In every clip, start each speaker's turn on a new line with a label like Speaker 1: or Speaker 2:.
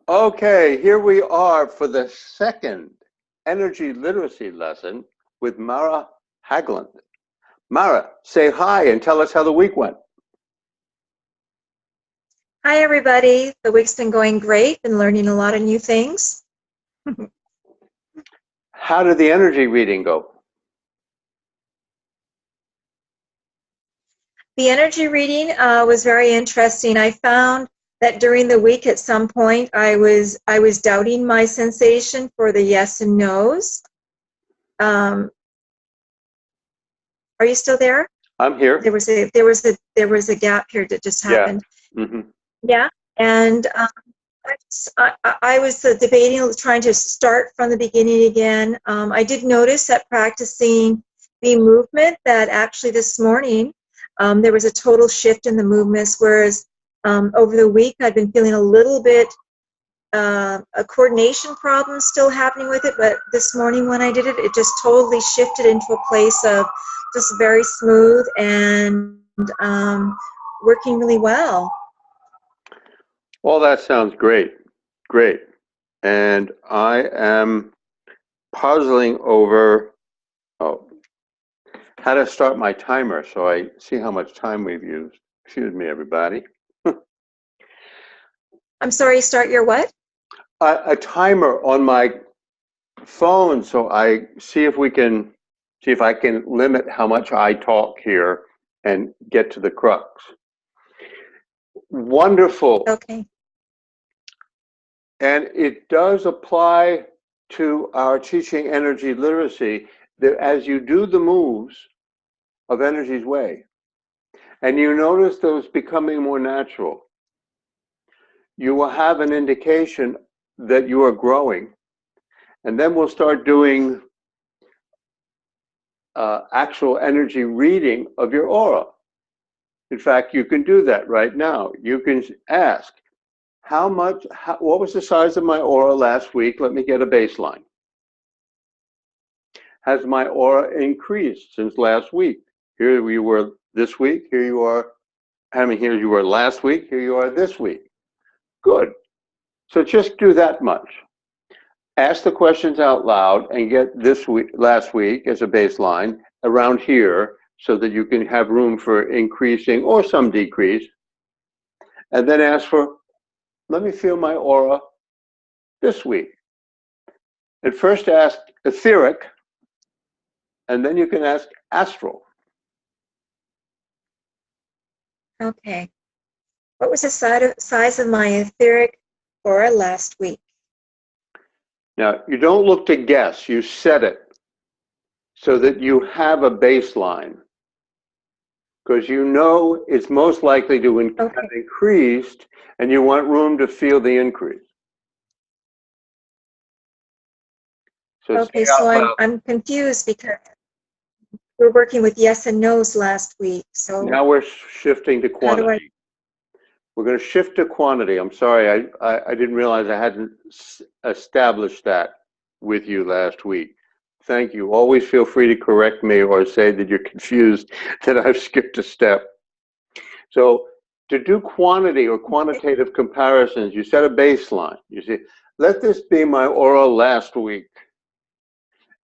Speaker 1: Okay, here we are for the second energy literacy lesson with Mara Hagland. Mara, say hi and tell us how the week went.
Speaker 2: Hi, everybody. The week's been going great. Been learning a lot of new things.
Speaker 1: How did the energy reading go?
Speaker 2: The energy reading was very interesting. I found that during the week at some point I was doubting my sensation for the yes and no's. Are you still there?
Speaker 1: I'm here.
Speaker 2: There was a gap here that just happened.
Speaker 1: Yeah. Mm-hmm.
Speaker 2: Yeah, and I was debating trying to start from the beginning again. I did notice that practicing the movement that actually this morning there was a total shift in the movements, whereas over the week I'd been feeling a little bit a coordination problem still happening with it, but this morning when I did it, it just totally shifted into a place of just very smooth and working really well.
Speaker 1: Well, that sounds great. Great. And I am puzzling over how to start my timer so I see how much time we've used. Excuse me, everybody.
Speaker 2: I'm sorry, start your what?
Speaker 1: A timer on my phone so I see if I can limit how much I talk here and get to the crux. Wonderful.
Speaker 2: Okay.
Speaker 1: And it does apply to our teaching energy literacy that as you do the moves of EnergysWay and you notice those becoming more natural, you will have an indication that you are growing. And then we'll start doing actual energy reading of your aura. In fact, you can do that right now. You can ask, what was the size of my aura last week? Let me get a baseline. Has my aura increased since last week? Here you were this week, here you are, here you were last week, here you are this week. Good. So just do that much. Ask the questions out loud and get last week as a baseline around here so that you can have room for increasing or some decrease. And then ask for, let me feel my aura this week. And first ask etheric, and then you can ask astral.
Speaker 2: Okay. What was the size of my etheric aura last week?
Speaker 1: Now, you don't look to guess, you set it so that you have a baseline. Because you know it's most likely to have increased, and you want room to feel the increase. So
Speaker 2: I'm confused because we're working with yes and no's last week. So
Speaker 1: now we're shifting to quantity. We're going to shift to quantity. I'm sorry, I didn't realize I hadn't established that with you last week. Thank you. Always feel free to correct me or say that you're confused that I've skipped a step. So to do quantity or quantitative comparisons, you set a baseline. You say, let this be my aura last week.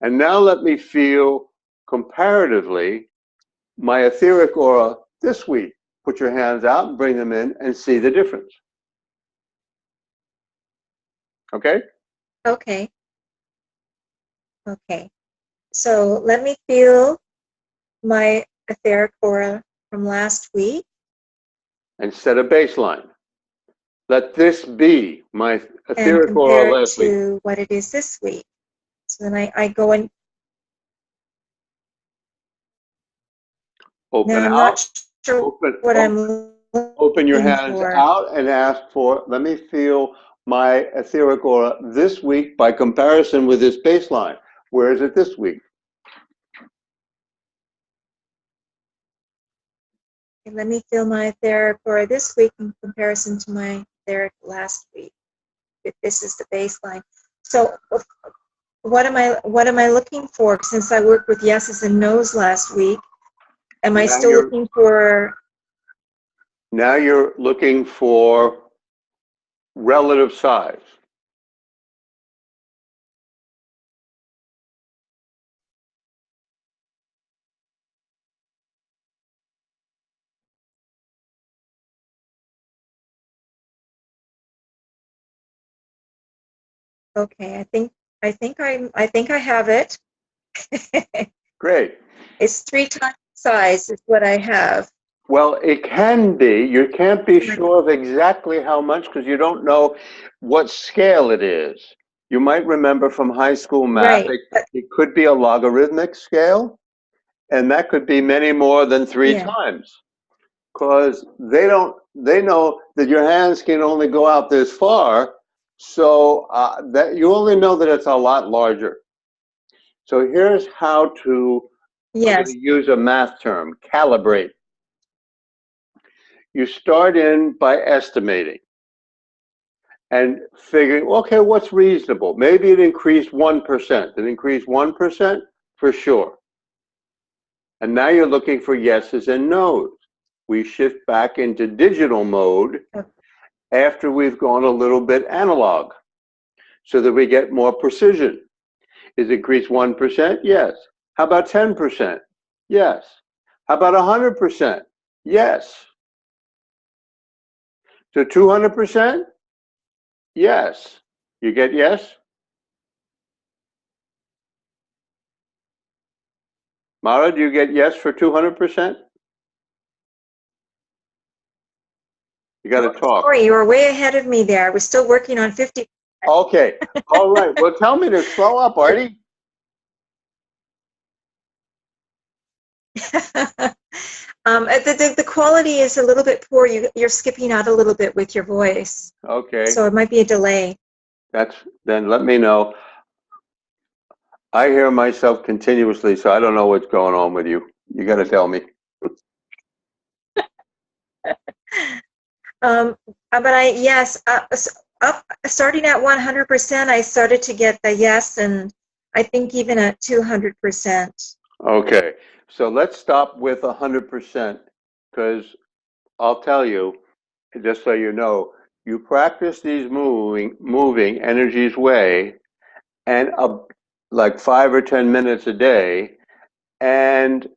Speaker 1: And now let me feel comparatively my etheric aura this week. Put your hands out and bring them in and see the difference. Okay?
Speaker 2: Okay. Okay. So let me feel my etheric aura from last week.
Speaker 1: And set a baseline. Let this be my etheric aura last week.
Speaker 2: And compare it to what it is this week. So then I go and
Speaker 1: open
Speaker 2: now I'm
Speaker 1: out.
Speaker 2: not sure
Speaker 1: Open your hands out and ask for, let me feel my etheric aura this week by comparison with this baseline. Where is it this week?
Speaker 2: Let me feel my etheric aura this week in comparison to my etheric last week. If this is the baseline. So what am I looking for? Since I worked with yeses and nos last week, am I still looking for?
Speaker 1: Now you're looking for relative size.
Speaker 2: Okay, I think I have it.
Speaker 1: Great.
Speaker 2: It's 3 times the size is what I have.
Speaker 1: Well, it can be. You can't be sure of exactly how much because you don't know what scale it is. You might remember from high school math,
Speaker 2: Right.
Speaker 1: it could be a logarithmic scale, and that could be many more than 3
Speaker 2: Yeah.
Speaker 1: times. Because they know that your hands can only go out this far, so that you only know that it's a lot larger. So here's how to, I'm going
Speaker 2: Yes.
Speaker 1: to use a math term, calibrate. You start in by estimating and figuring, okay, what's reasonable? Maybe it increased 1%. It increased 1% for sure. And now you're looking for yeses and nos. We shift back into digital mode after we've gone a little bit analog so that we get more precision. Is it increased 1%? Yes. How about 10%? Yes. How about 100%? Yes. So 200%? Yes. You get yes? Mara, do you get yes for 200%? You got to talk.
Speaker 2: Sorry, you were way ahead of me there. I was still working on 50.
Speaker 1: Okay. All right. Well, tell me to slow up, Artie.
Speaker 2: The quality is a little bit poor. You're skipping out a little bit with your voice.
Speaker 1: Okay.
Speaker 2: So it might be a delay.
Speaker 1: Then let me know. I hear myself continuously, so I don't know what's going on with you. You got to tell me.
Speaker 2: But yes, starting at 100%, I started to get the yes, and I think even at 200%.
Speaker 1: Okay. So let's stop with 100% because I'll tell you, just so you know, you practice these moving EnergysWay and like 5 or 10 minutes a day, and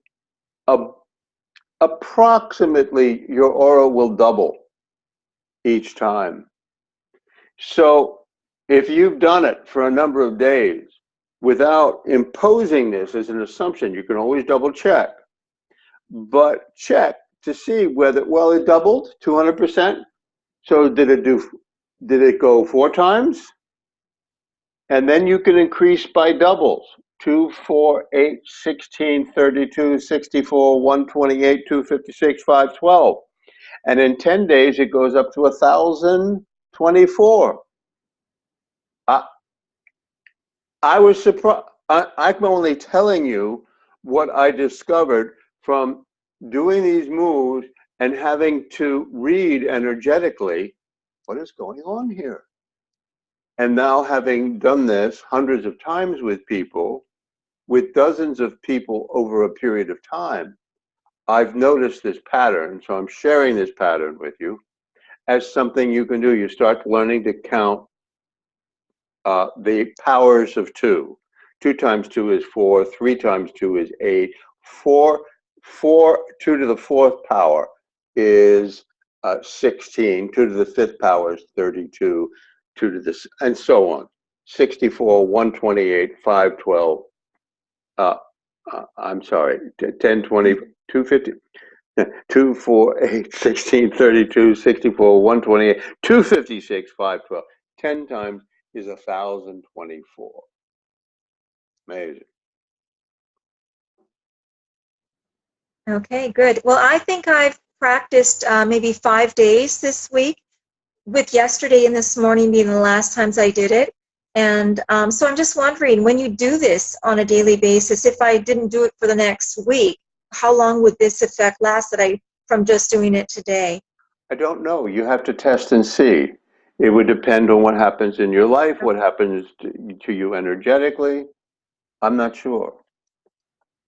Speaker 1: approximately your aura will double each time. So if you've done it for a number of days without imposing this as an assumption, you can always double check, but check to see whether, well, it doubled 200%. So did it go 4 times? And then you can increase by doubles. 2, 4, 8, 16, 32, 64, 128, 256, 512. And in 10 days, it goes up to 1,024. I was surprised. I'm only telling you what I discovered from doing these moves and having to read energetically what is going on here. And now having done this hundreds of times with people, with dozens of people over a period of time, I've noticed this pattern. So I'm sharing this pattern with you as something you can do. You start learning to count the powers of 2. 2 times 2 is 4. 3 times 2 is 8. 2 to the 4th power is 16. 2 to the 5th power is 32. 2 to the, and so on. 64, 128, 512. I'm sorry, 10, 20, 250. 2, 4, 8, 16, 32, 64, 128, 256, 512. 10 times is 1,024. Amazing.
Speaker 2: Okay, good. Well, I think I've practiced maybe 5 days this week, with yesterday and this morning being the last times I did it. And so I'm just wondering, when you do this on a daily basis, if I didn't do it for the next week, how long would this effect last from just doing it today?
Speaker 1: I don't know. You have to test and see. It would depend on what happens in your life, what happens to you energetically. I'm not sure.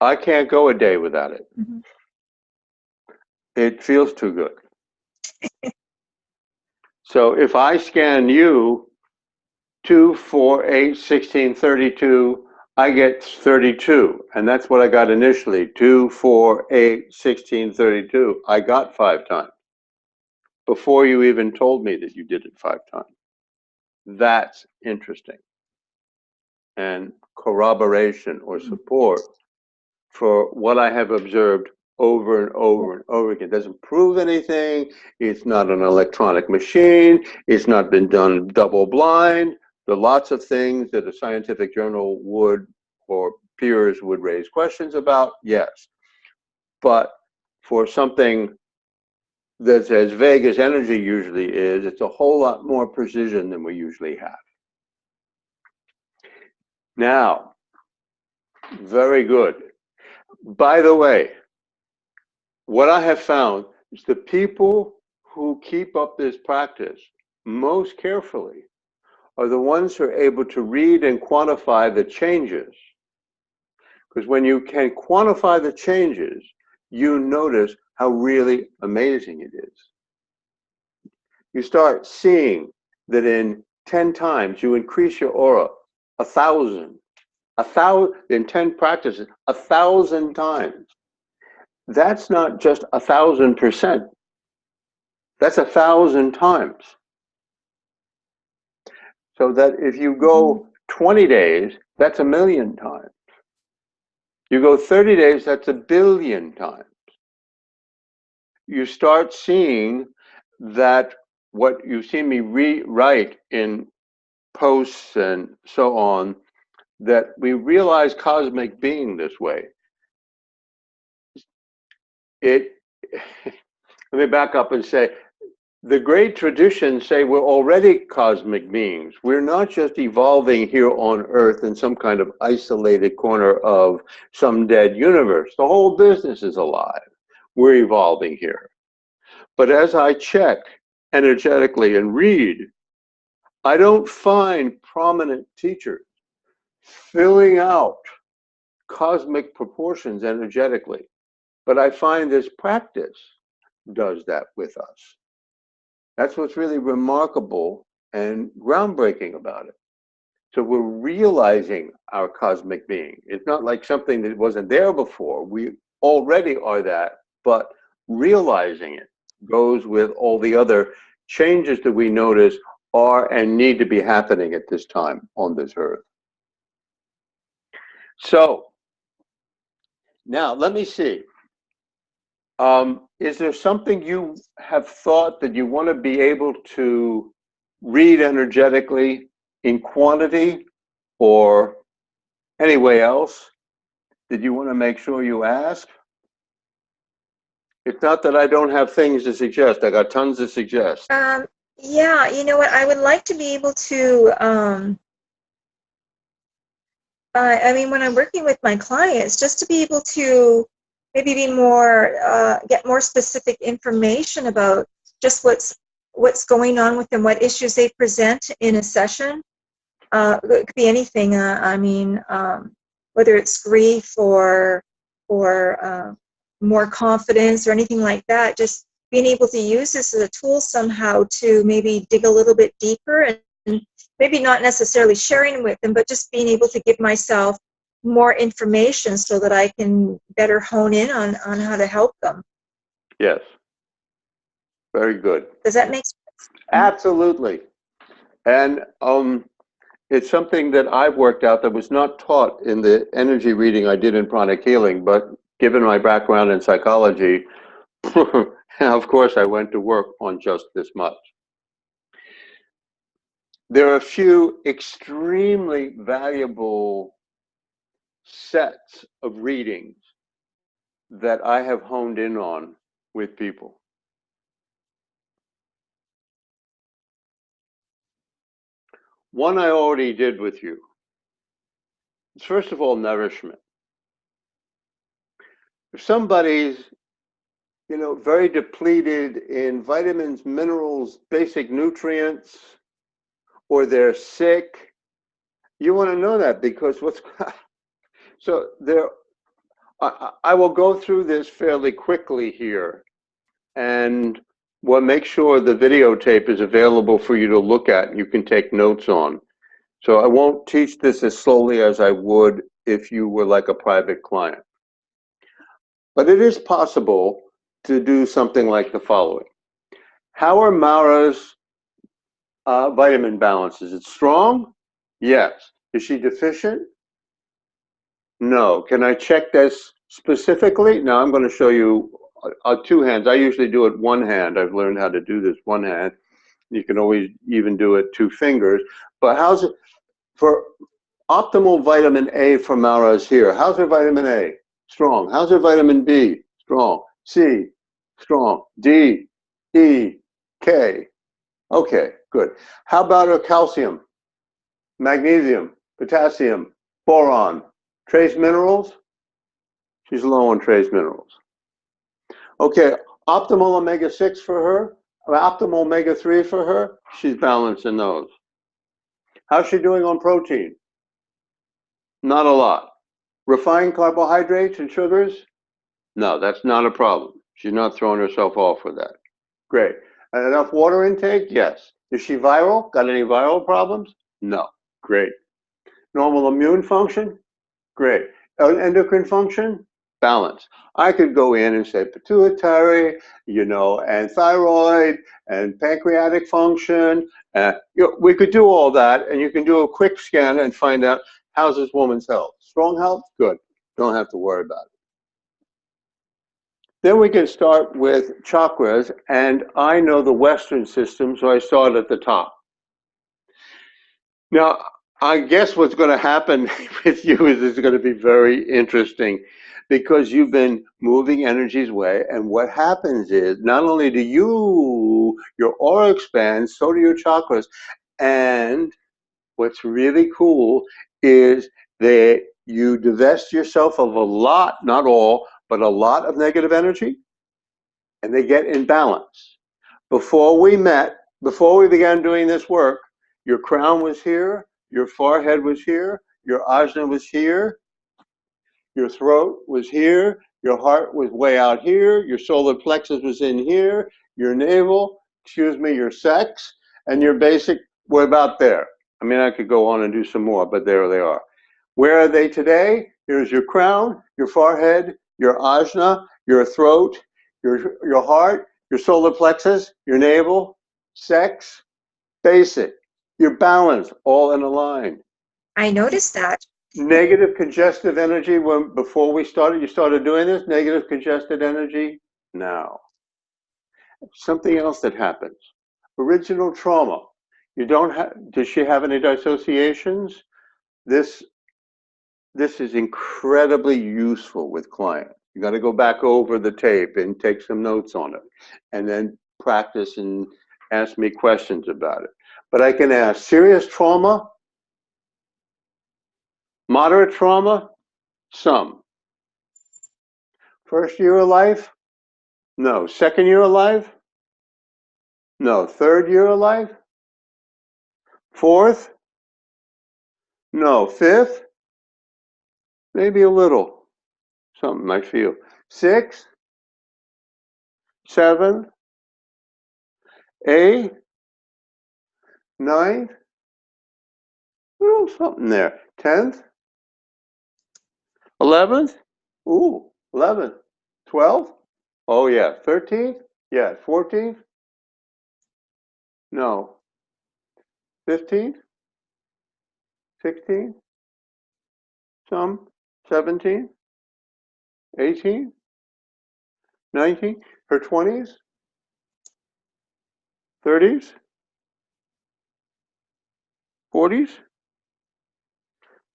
Speaker 1: I can't go a day without it.
Speaker 2: Mm-hmm.
Speaker 1: It feels too good. So if I scan you 2, 4, 8, 16, 32, I get 32. And that's what I got initially. 2, 4, 8, 16, 32. I got 5 times before you even told me that you did it 5 times. That's interesting. And corroboration or support for what I have observed over and over and over again. It doesn't prove anything. It's not an electronic machine. It's not been done double blind. There are lots of things that a scientific journal would, or peers would raise questions about, yes. But for something that's as vague as energy usually is, it's a whole lot more precision than we usually have. Now, very good. By the way, what I have found is the people who keep up this practice most carefully are the ones who are able to read and quantify the changes. Because when you can quantify the changes, you notice how really amazing it is. You start seeing that in 10 times you increase your aura 1,000. 1,000 in 10 practices, 1,000 times. That's not just 1,000%. That's 1,000 times. So that if you go 20 days, that's 1,000,000 times. You go 30 days, that's 1,000,000,000 times. You start seeing that what you see me rewrite in posts and so on, that we realize cosmic being this way. Let me back up and say, the great traditions say we're already cosmic beings. We're not just evolving here on Earth in some kind of isolated corner of some dead universe. The whole business is alive. We're evolving here. But as I check energetically and read, I don't find prominent teachers filling out cosmic proportions energetically. But I find this practice does that with us. That's what's really remarkable and groundbreaking about it. So we're realizing our cosmic being. It's not like something that wasn't there before. We already are that, but realizing it goes with all the other changes that we notice are and need to be happening at this time on this earth. So now let me see. Is there something you have thought that you want to be able to read energetically in quantity or any way else that you want to make sure you ask? It's not that I don't have things to suggest. I got tons to suggest.
Speaker 2: Yeah, you know what? I would like to be able to, I mean, when I'm working with my clients, just to be able to maybe be more, get more specific information about just what's going on with them, what issues they present in a session. It could be anything. I mean, whether it's grief or more confidence or anything like that. Just being able to use this as a tool somehow to maybe dig a little bit deeper, and maybe not necessarily sharing with them, but just being able to give myself more information so that I can better hone in on how to help them.
Speaker 1: Yes. Very good.
Speaker 2: Does that make sense?
Speaker 1: Absolutely. And it's something that I've worked out that was not taught in the energy reading I did in pranic healing, but given my background in psychology, of course I went to work on just this much. There are a few extremely valuable sets of readings that I have honed in on with people. One I already did with you. It's first of all nourishment. If somebody's, very depleted in vitamins, minerals, basic nutrients, or they're sick, you want to know that, because so there, I will go through this fairly quickly here, and well, make sure the videotape is available for you to look at and you can take notes on. So I won't teach this as slowly as I would if you were like a private client. But it is possible to do something like the following. How are Mara's vitamin balance? Is it strong? Yes. Is she deficient? No. Can I check this specifically? Now I'm going to show you two hands. I usually do it one hand. I've learned how to do this one hand. You can always even do it two fingers. But how's it for optimal vitamin A for Mara is here. How's her vitamin A? Strong. How's her vitamin B? Strong. C? Strong. D? E? K? Okay, good. How about her calcium, magnesium, potassium, boron, trace minerals? She's low on trace minerals. Okay, optimal omega-6 for her, optimal omega-3 for her, she's balanced in those. How's she doing on protein? Not a lot. Refined carbohydrates and sugars? No, that's not a problem. She's not throwing herself off with that. Great. And enough water intake? Yes. Is she viral? Got any viral problems? No. Great. Normal immune function? Great. Endocrine function? Balance. I could go in and say pituitary, and thyroid and pancreatic function. We could do all that, and you can do a quick scan and find out how's this woman's health. Strong health? Good. Don't have to worry about it. Then we can start with chakras, and I know the Western system, so I start at the top. Now, I guess what's going to happen with you is it's going to be very interesting because you've been moving EnergysWay, and what happens is not only do your aura expands, so do your chakras, and what's really cool is that you divest yourself of a lot, not all, but a lot of negative energy, and they get in balance. Before we began doing this work, your crown was here, your forehead was here, your ajna was here, your throat was here, your heart was way out here, your solar plexus was in here, your navel, your sex, and your basic were about there. I mean, I could go on and do some more, but there they are. Where are they today? Here's your crown, your forehead, your ajna, your throat, your heart, your solar plexus, your navel, sex, basic, your balance, all in a line.
Speaker 2: I noticed that.
Speaker 1: Negative congestive energy before you started doing this, negative congested energy now. Something else that happens. Original trauma. Does she have any dissociations? This is incredibly useful with clients. You got to go back over the tape and take some notes on it, and then practice and ask me questions about it. But I can ask serious trauma, moderate trauma, some. First year of life? No. Second year of life? No. Third year of life? Fourth? No. Fifth? Maybe a little. Something I feel. Sixth? Seventh? Eighth? Ninth? Little something there. 10th? 11th? Ooh, 11th. 12th? Oh yeah. 13th? Yeah. 14th? No. 15th? 16th? Some. 17th? 18th? 19th? Her 20s? 30s? 40s?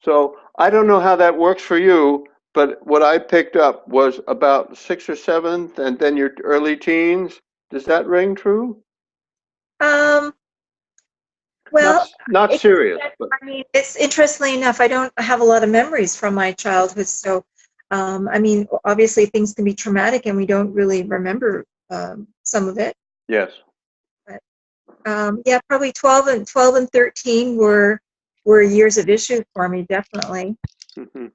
Speaker 1: So I don't know how that works for you, but what I picked up was about 6th or 7th, and then your early teens. Does that ring true?
Speaker 2: Well,
Speaker 1: not serious. But.
Speaker 2: I mean, it's interestingly enough, I don't have a lot of memories from my childhood, so I mean, obviously things can be traumatic, and we don't really remember some of it.
Speaker 1: Yes.
Speaker 2: But yeah, probably 12 and 13 were years of issues for me, definitely.
Speaker 1: Mm-hmm.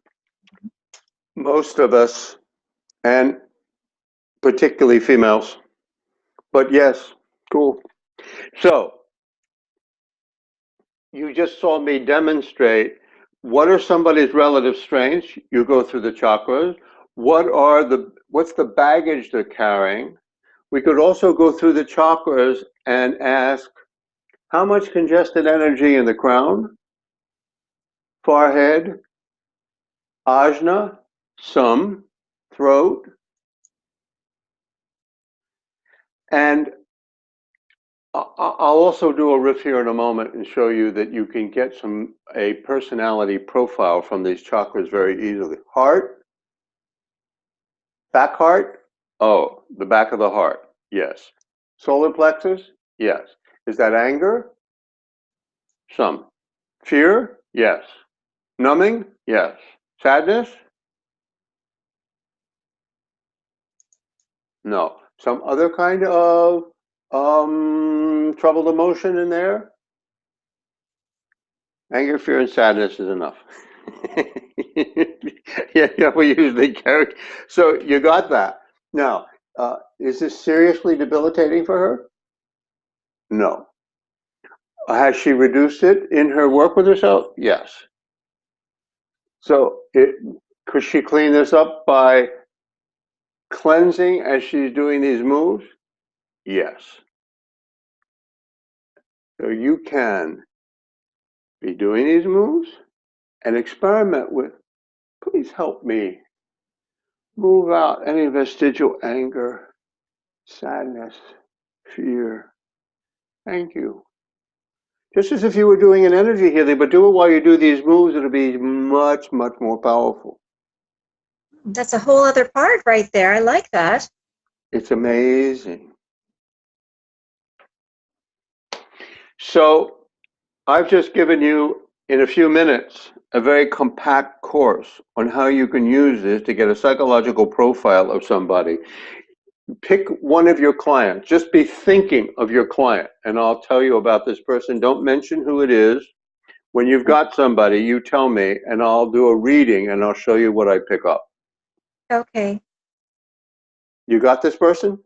Speaker 1: Most of us, and particularly females, But yes, cool. So you just saw me demonstrate what are somebody's relative strengths. You go through the chakras. What's the baggage they're carrying? We could also go through the chakras and ask how much congested energy in the crown, forehead, ajna, some, throat, and I'll also do a riff here in a moment and show you that you can get a personality profile from these chakras very easily. Heart, back heart, oh, the back of the heart, yes. Solar plexus, yes. Is that anger? Some. Fear? Yes. Numbing? Yes. Sadness? No. Some other kind of troubled emotion in there? Anger, fear, and sadness is enough. Yeah, we usually carry. So you got that. Now, is this seriously debilitating for her? No. Has she reduced it in her work with herself? Yes. So could she clean this up by cleansing as she's doing these moves? Yes. So you can be doing these moves and experiment with, please help me move out any vestigial anger, sadness, fear. Thank you. Just as if you were doing an energy healing, but do it while you do these moves, it'll be much, much more powerful.
Speaker 2: That's a whole other part right there. I like that.
Speaker 1: It's amazing. So I've just given you, in a few minutes, a very compact course on how you can use this to get a psychological profile of somebody. Pick one of your clients. Just be thinking of your client, and I'll tell you about this person. Don't mention who it is. When you've got somebody, you tell me, and I'll do a reading, and I'll show you what I pick up.
Speaker 2: Okay.
Speaker 1: You got this person?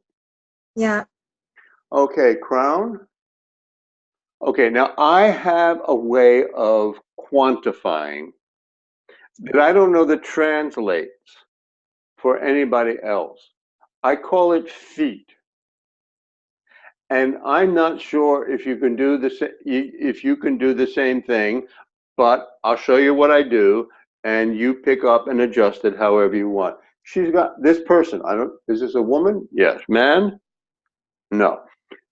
Speaker 2: Yeah.
Speaker 1: Okay, crown. Okay, now I have a way of quantifying that I don't know that translates for anybody else. I call it feet. And I'm not sure if you can do the same thing, but I'll show you what I do, and you pick up and adjust it however you want. She's got this person. Is this a woman? Yes. Man? No.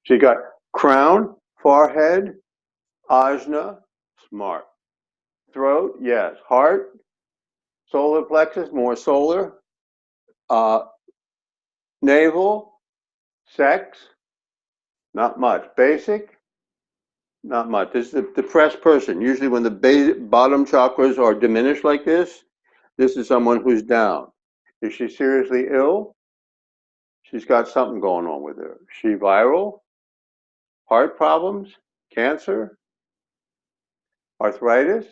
Speaker 1: She got crown, forehead, ajna, smart. Throat, yes. Heart, solar plexus, more solar. Navel, sex, not much. Basic, not much. This is a depressed person. Usually when the bottom chakras are diminished like this is someone who's down. Is she seriously ill? She's got something going on with her. Is she viral? Heart problems? Cancer? Arthritis?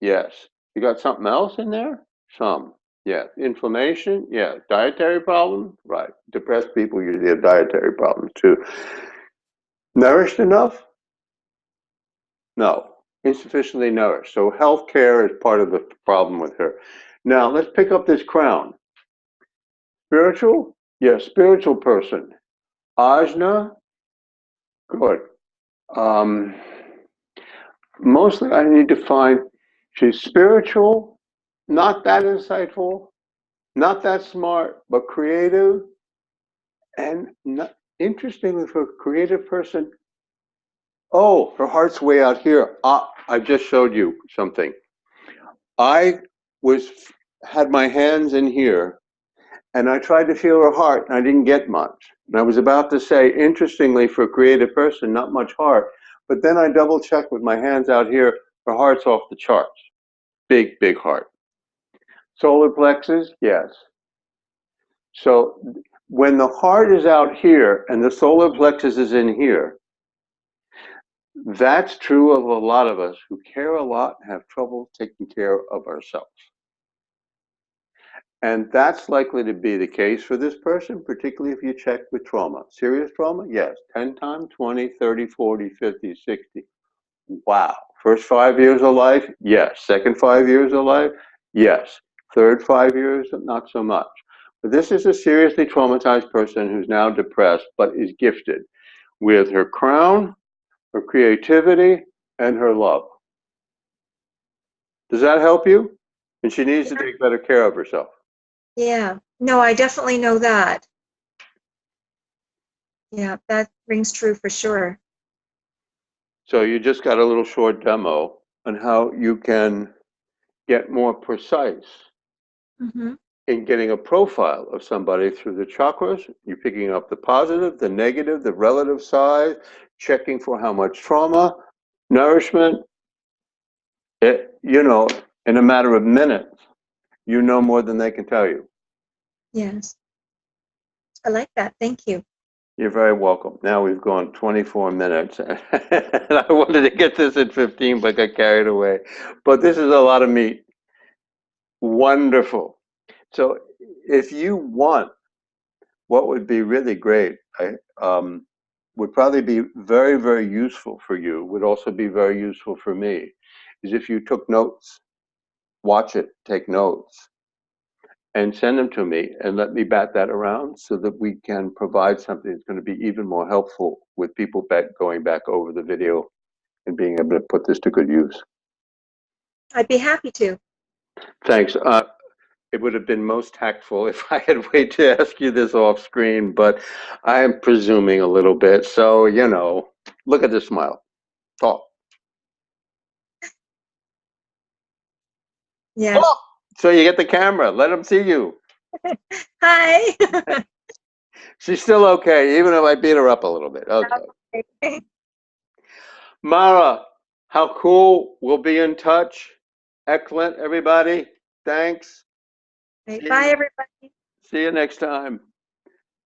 Speaker 1: Yes. You got something else in there? Some. Yeah. Inflammation? Yeah. Dietary problems? Right. Depressed people usually have dietary problems too. Nourished enough? No. Insufficiently nourished. So health care is part of the problem with her. Now let's pick up this crown. Spiritual? Yes, spiritual person. Ajna? Good. Mostly I need to find she's spiritual, not that insightful, not that smart, but creative. And not, interestingly, for a creative person, oh, her heart's way out here. I just showed you something. I had my hands in here, and I tried to feel her heart, and I didn't get much. And I was about to say, interestingly, for a creative person, not much heart. But then I double checked with my hands out here, her heart's off the charts. Big, big heart. Solar plexus, yes. So when the heart is out here and the solar plexus is in here, that's true of a lot of us who care a lot and have trouble taking care of ourselves. And that's likely to be the case for this person, particularly if you check with trauma. Serious trauma? Yes. 10 times, 20, 30, 40, 50, 60. Wow. First 5 years of life? Yes. Second 5 years of life? Yes. Third 5 years? Not so much. But this is a seriously traumatized person who's now depressed, but is gifted with her crown, her creativity, and her love. Does that help you? And she needs to take better care of herself.
Speaker 2: Yeah. No, I definitely know that. Yeah, that rings true for sure.
Speaker 1: So you just got a little short demo on how you can get more precise in getting a profile of somebody through the chakras. You're picking up the positive, the negative, the relative size, checking for how much trauma, nourishment. You know, in a matter of minutes, you know more than they can tell you.
Speaker 2: Yes. I like that. Thank you.
Speaker 1: You're very welcome. Now we've gone 24 minutes. And I wanted to get this at 15, but got carried away. But this is a lot of meat. Wonderful. So if you want, what would be really great, would probably be very, very useful for you, would also be very useful for me, is if you took notes, watch it, take notes, and send them to me and let me bat that around so that we can provide something that's going to be even more helpful with people going back over the video and being able to put this to good use.
Speaker 2: I'd be happy to.
Speaker 1: Thanks. It would have been most tactful if I had waited to ask you this off screen, but I am presuming a little bit. So, you know, look at this smile. Talk.
Speaker 2: Yeah.
Speaker 1: Talk. So you get the camera. Let them see you.
Speaker 2: Hi.
Speaker 1: She's still okay, even if I beat her up a little bit. Okay. Mara, how cool. We'll be in touch. Excellent, everybody. Thanks.
Speaker 2: Bye, everybody.
Speaker 1: See you next time.